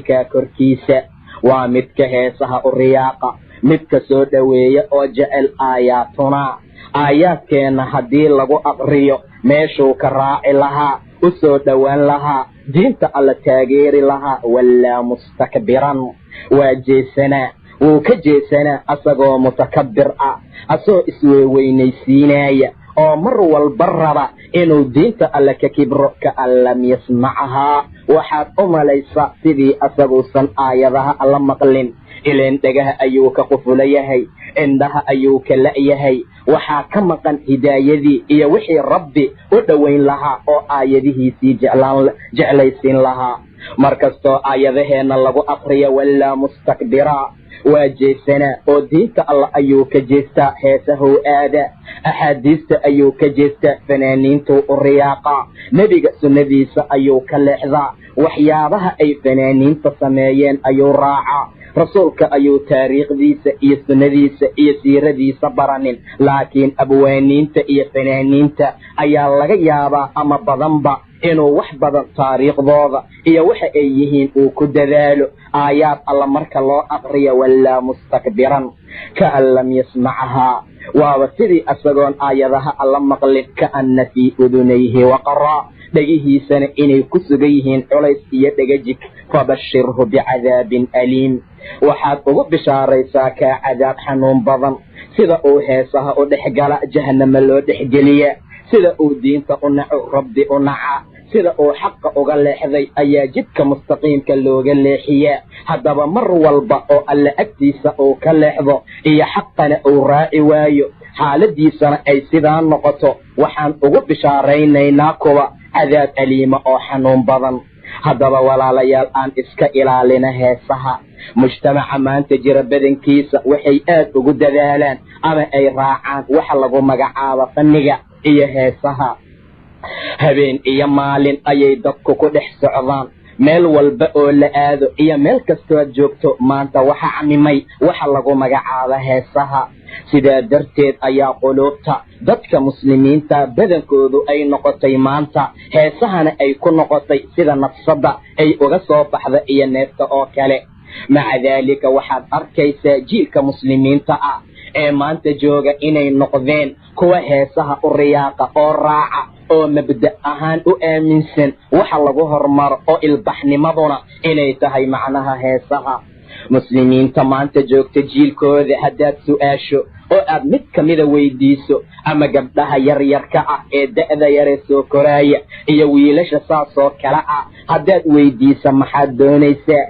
kaa korkiisa waa midka heesaha u riyaaqa midka soo dhoweeya oo jecel aayaadkeenna haddii lagu aqriyo meeshuu ka raaci lahaa u soo dhowaan lahaa diinta alla taageeri lahaa wallaa mustakbiran waa jeesanaa wuu ka jeesanaa asagoo mutakabbir ah asoo isweeweynaysiinaya oo mar walba raba inuu diinta alle ka kibro kaan lam yasmacahaa waxaad u malaysaa sidii asaguusan aayadaha alla maqlin ileen dhagaha ayuu ka qufulayahay indhaha ayuu ka la'yahay waxaa ka maqan hidaayadii iyo wixii rabbi u dhowayn lahaa oo aayadihiisii jeclaysiin lahaa markastoo aayadaheenna lagu aqriyo wallaa mustakbiraa waa jeesanaa oo diinta alla ayuu ka jeestaa heesahow aada axaadiista ayuu ka jeestaa fanaaniintuu u riyaaqaa nebiga sunnadiisa ayuu ka leexdaa waxyaabaha ay fanaaniinta sameeyeen ayuu raacaa rasuulka ayuu taariikhdiisa iyo sunnadiisa iyo siiradiisa baranin laakiin abwaaniinta iyo fanaaniinta ayaa laga yaabaa ama badanba inuu wax badan taariikhdooda iyo waxa ay yihiin uu ku dadaalo aayaad alla marka loo aqriyo wallaa mustakbiran kaan lam yasmacahaa waaba sidii asagoon aayadaha alla maqlin kaanna fii udunayhi waqaraa dhegihiisana inay ku sugan yihiin culays iyo dhegajig fabashirhu bicadaabin aliim waxaad ugu bishaaraysaa kaa cadaab xanuun badan sida uu heesaha u dhex gala jahannama loo dhexgeliya sida uu diinta u naco rabbi u naca sida uu xaqa uga leexday ayaa jidka mustaqiimka looga leexiyaa haddaba mar walba oo alle agtiisa uu ka leexdo iyo xaqana uu raaci waayo xaaladiisana ay sidaa noqoto waxaan ugu bishaaraynaynaa kuwa cadaab aliima oo xanuun badan haddaba walaalayaal aan iska ilaalina heesaha mujtamaca maanta jira badankiisa waxay aad ugu dadaalaan ama ay raacaan waxa lagu magacaabo fanniga iyo heesaha habeen iyo maalin ayay dadku ku dhex socdaan meel walba oo la aado iyo meel kastood joogto maanta waxa camimay waxa lagu magacaabo heesaha sidaa darteed ayaa quluubta dadka muslimiinta badankoodu ay noqotay maanta heesahana ay ku noqotay sida nafsada ay uga soo baxda iyo neefta oo kale maca daalika waxaad arkaysaa jiilka muslimiinta ah ee maanta jooga inay noqdeen kuwa heesaha u riyaaqa oo raaca oo mabda ahaan u aaminsan waxa lagu hormaro oo ilbaxnimaduna inay tahay macnaha heesaha muslimiinta maanta joogta jiilkooda haddaad su'aasho oo aad mid kamida weydiiso ama gabdhaha yaryarka ah ee da'da yare soo koraaya iyo wiilasha saasoo kale ah haddaad weydiisa maxaad doonaysaa